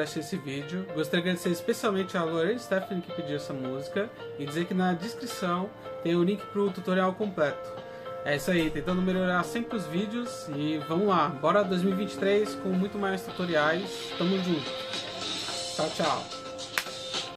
assistir esse vídeo. Gostaria de agradecer especialmente a Lorena Stephanie que pediu essa música e dizer que na descrição tem o link para o tutorial completo. É isso aí, tentando melhorar sempre os vídeos e vamos lá, bora 2023 com muito mais tutoriais. Tamo junto. Tchau, tchau.